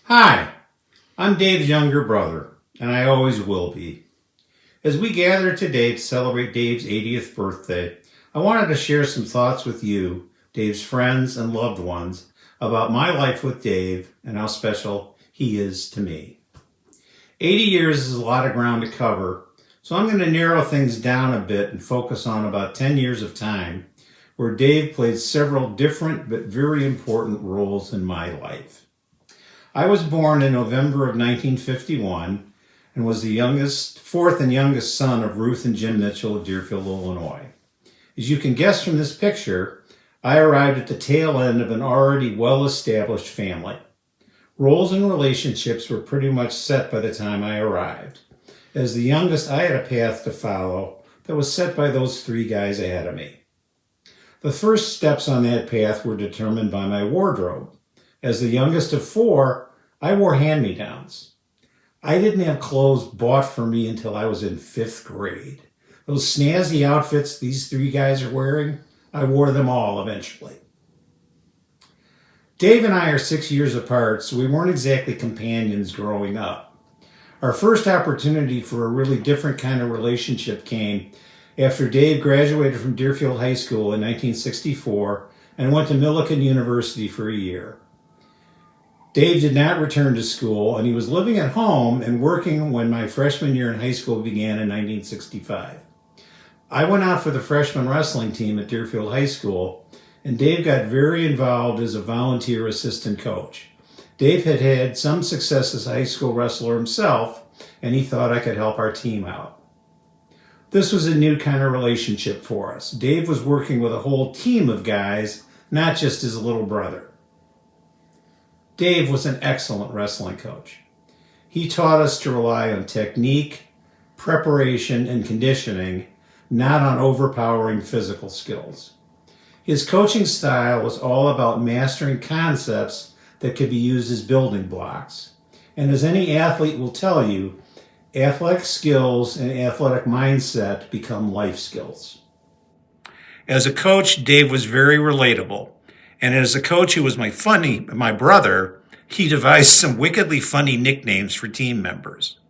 Hi, I'm Dave's younger brother, and I always will be. As we gather today to celebrate Dave's 80th birthday, I wanted to share some thoughts with you, Dave's friends and loved ones, about my life with Dave and how special he is to me. 80 years is a lot of ground to cover, so I'm going to narrow things down a bit and focus on about 10 years of time where Dave played several different but very important roles in my life. I was born in November of 1951 and was the fourth and youngest son of Ruth and Jim Mitchell of Deerfield, Illinois. As you can guess from this picture, I arrived at the tail end of an already well-established family. Roles and relationships were pretty much set by the time I arrived. As the youngest, I had a path to follow that was set by those three guys ahead of me. The first steps on that path were determined by my wardrobe. As the youngest of four, I wore hand-me-downs. I didn't have clothes bought for me until I was in 5th grade. Those snazzy outfits these three guys are wearing, I wore them all eventually. Dave and I are 6 years apart, so we weren't exactly companions growing up. Our first opportunity for a really different kind of relationship came after Dave graduated from Deerfield High School in 1964 and went to Millikan University for a year. Dave did not return to school, and he was living at home and working when my freshman year in high school began in 1965. I went out for the freshman wrestling team at Deerfield High School, and Dave got very involved as a volunteer assistant coach. Dave had had some success as a high school wrestler himself, and he thought I could help our team out. This was a new kind of relationship for us. Dave was working with a whole team of guys, not just his little brother. Dave was an excellent wrestling coach. He taught us to rely on technique, preparation, and conditioning, not on overpowering physical skills. His coaching style was all about mastering concepts that could be used as building blocks. And as any athlete will tell you, athletic skills and athletic mindset become life skills. As a coach, Dave was very relatable. And as a coach who was my brother, he devised some wickedly funny nicknames for team members.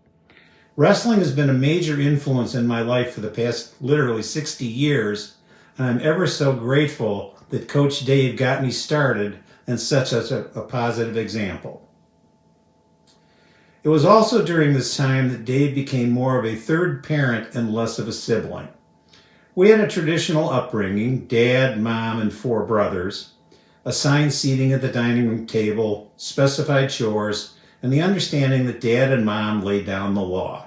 Wrestling has been a major influence in my life for the past literally 60 years, and I'm ever so grateful that Coach Dave got me started and set such a positive example. It was also during this time that Dave became more of a third parent and less of a sibling. We had a traditional upbringing, dad, mom, and 4 brothers, assigned seating at the dining room table, specified chores, and the understanding that dad and mom laid down the law.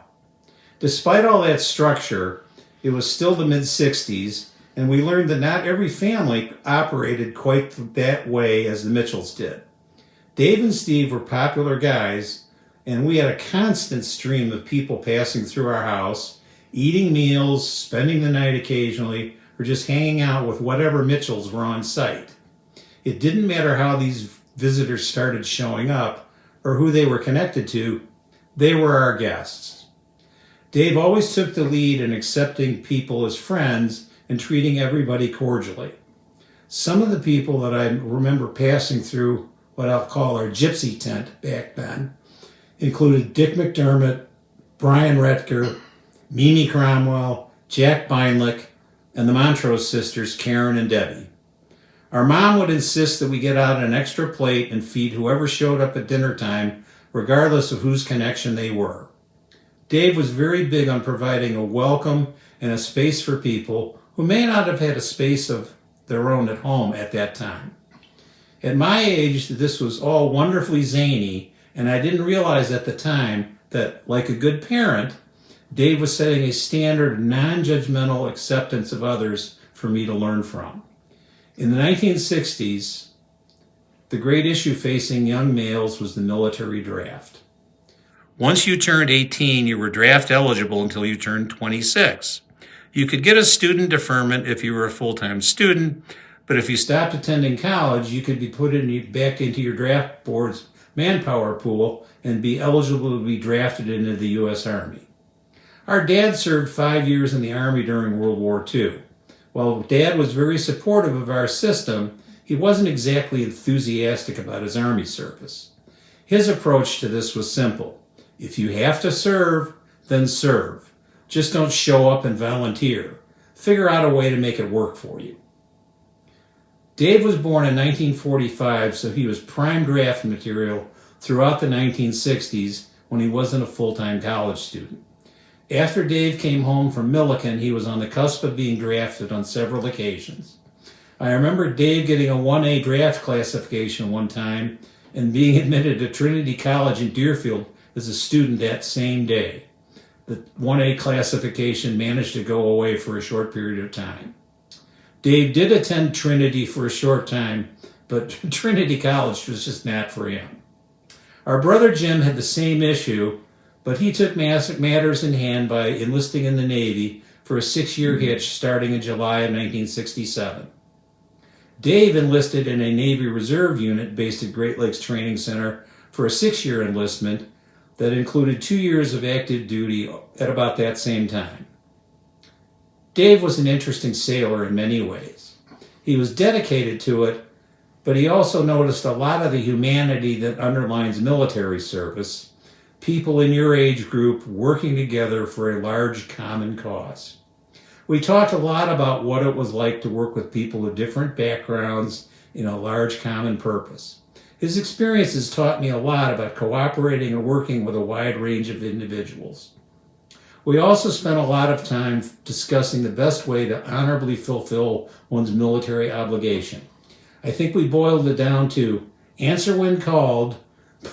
Despite all that structure, it was still the mid-60s, and we learned that not every family operated quite that way as the Mitchells did. Dave and Steve were popular guys, and we had a constant stream of people passing through our house, eating meals, spending the night occasionally, or just hanging out with whatever Mitchells were on site. It didn't matter how these visitors started showing up or who they were connected to, they were our guests. Dave always took the lead in accepting people as friends and treating everybody cordially. Some of the people that I remember passing through what I'll call our gypsy tent back then included Dick McDermott, Brian Retker, Mimi Cromwell, Jack Beinlich, and the Montrose sisters, Karen and Debbie. Our mom would insist that we get out an extra plate and feed whoever showed up at dinner time, regardless of whose connection they were. Dave was very big on providing a welcome and a space for people who may not have had a space of their own at home at that time. At my age, this was all wonderfully zany, and I didn't realize at the time that, like a good parent, Dave was setting a standard of non-judgmental acceptance of others for me to learn from. In the 1960s, the great issue facing young males was the military draft. Once you turned 18, you were draft eligible until you turned 26. You could get a student deferment if you were a full-time student, but if you stopped attending college, you could be put back into your draft board's manpower pool and be eligible to be drafted into the U.S. Army. Our dad served 5 years in the Army during World War II. While Dad was very supportive of our system, he wasn't exactly enthusiastic about his Army service. His approach to this was simple. If you have to serve, then serve. Just don't show up and volunteer. Figure out a way to make it work for you. Dave was born in 1945, so he was prime draft material throughout the 1960s when he wasn't a full-time college student. After Dave came home from Millikan, he was on the cusp of being drafted on several occasions. I remember Dave getting a 1A draft classification one time and being admitted to Trinity College in Deerfield as a student that same day. The 1A classification managed to go away for a short period of time. Dave did attend Trinity for a short time, but Trinity College was just not for him. Our brother Jim had the same issue, but he took matters in hand by enlisting in the Navy for a 6-year hitch starting in July of 1967. Dave enlisted in a Navy Reserve unit based at Great Lakes Training Center for a 6-year enlistment that included 2 years of active duty at about that same time. Dave was an interesting sailor in many ways. He was dedicated to it, but he also noticed a lot of the humanity that underlines military service, people in your age group working together for a large common cause. We talked a lot about what it was like to work with people of different backgrounds in a large common purpose. His experiences taught me a lot about cooperating and working with a wide range of individuals. We also spent a lot of time discussing the best way to honorably fulfill one's military obligation. I think we boiled it down to answer when called,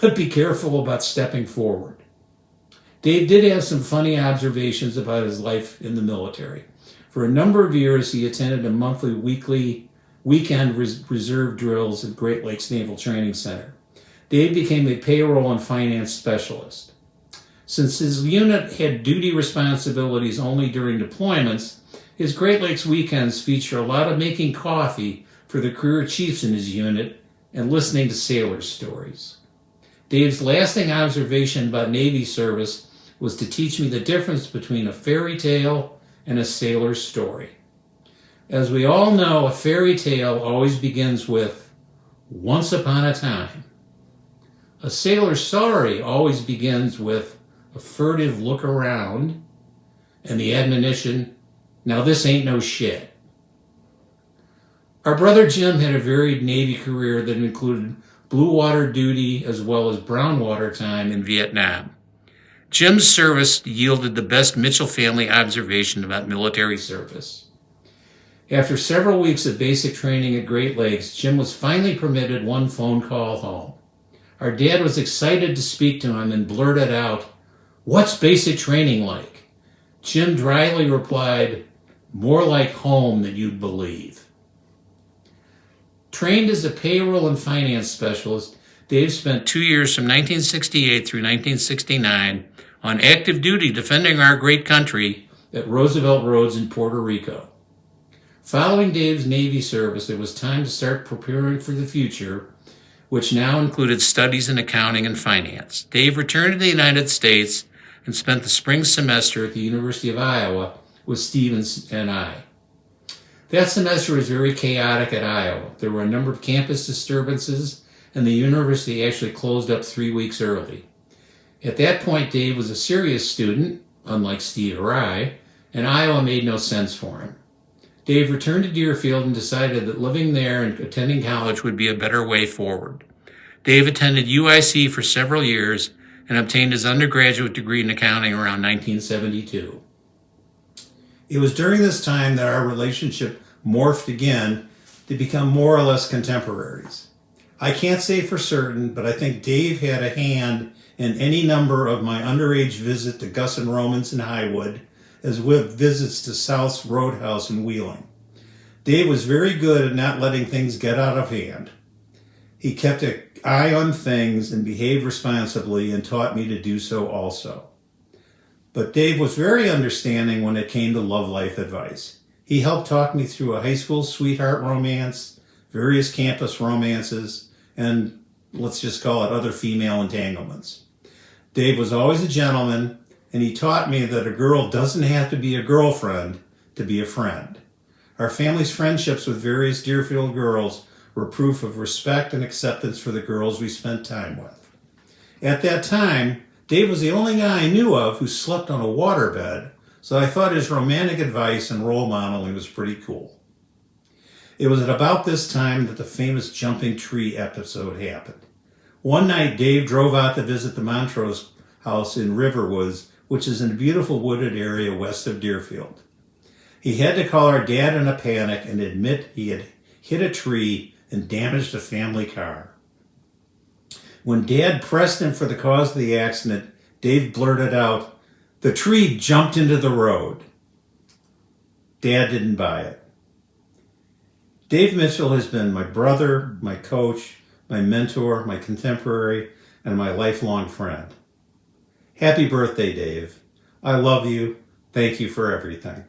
but be careful about stepping forward. Dave did have some funny observations about his life in the military. For a number of years, he attended a monthly, weekend reserve drills at Great Lakes Naval Training Center. Dave became a payroll and finance specialist. Since his unit had duty responsibilities only during deployments, his Great Lakes weekends feature a lot of making coffee for the career chiefs in his unit and listening to sailors' stories. Dave's lasting observation about Navy service was to teach me the difference between a fairy tale and a sailor's story. As we all know, a fairy tale always begins with, once upon a time. A sailor's story always begins with a furtive look around and the admonition, now this ain't no shit. Our brother Jim had a varied Navy career that included blue water duty as well as brown water time in Vietnam. Jim's service yielded the best Mitchell family observation about military service. After several weeks of basic training at Great Lakes, Jim was finally permitted one phone call home. Our dad was excited to speak to him and blurted out, "What's basic training like?" Jim dryly replied, "More like home than you'd believe." Trained as a payroll and finance specialist, Dave spent 2 years from 1968 through 1969 on active duty defending our great country at Roosevelt Roads in Puerto Rico. Following Dave's Navy service, it was time to start preparing for the future, which now included studies in accounting and finance. Dave returned to the United States and spent the spring semester at the University of Iowa with Stevens and I. That semester was very chaotic at Iowa. There were a number of campus disturbances, and the university actually closed up 3 weeks early. At that point, Dave was a serious student, unlike Steve or I, and Iowa made no sense for him. Dave returned to Deerfield and decided that living there and attending college would be a better way forward. Dave attended UIC for several years and obtained his undergraduate degree in accounting around 1972. It was during this time that our relationship morphed again to become more or less contemporaries. I can't say for certain, but I think Dave had a hand in any number of my underage visits to Gus and Romans in Highwood, as with visits to South's Roadhouse in Wheeling. Dave was very good at not letting things get out of hand. He kept an eye on things and behaved responsibly and taught me to do so also. But Dave was very understanding when it came to love life advice. He helped talk me through a high school sweetheart romance, various campus romances, and let's just call it other female entanglements. Dave was always a gentleman, and he taught me that a girl doesn't have to be a girlfriend to be a friend. Our family's friendships with various Deerfield girls were proof of respect and acceptance for the girls we spent time with. At that time, Dave was the only guy I knew of who slept on a waterbed, so I thought his romantic advice and role modeling was pretty cool. It was at about this time that the famous jumping tree episode happened. One night, Dave drove out to visit the Montrose house in Riverwoods, which is in a beautiful wooded area west of Deerfield. He had to call our dad in a panic and admit he had hit a tree and damaged a family car. When Dad pressed him for the cause of the accident, Dave blurted out, "The tree jumped into the road." Dad didn't buy it. Dave Mitchell has been my brother, my coach, my mentor, my contemporary, and my lifelong friend. Happy birthday, Dave. I love you. Thank you for everything.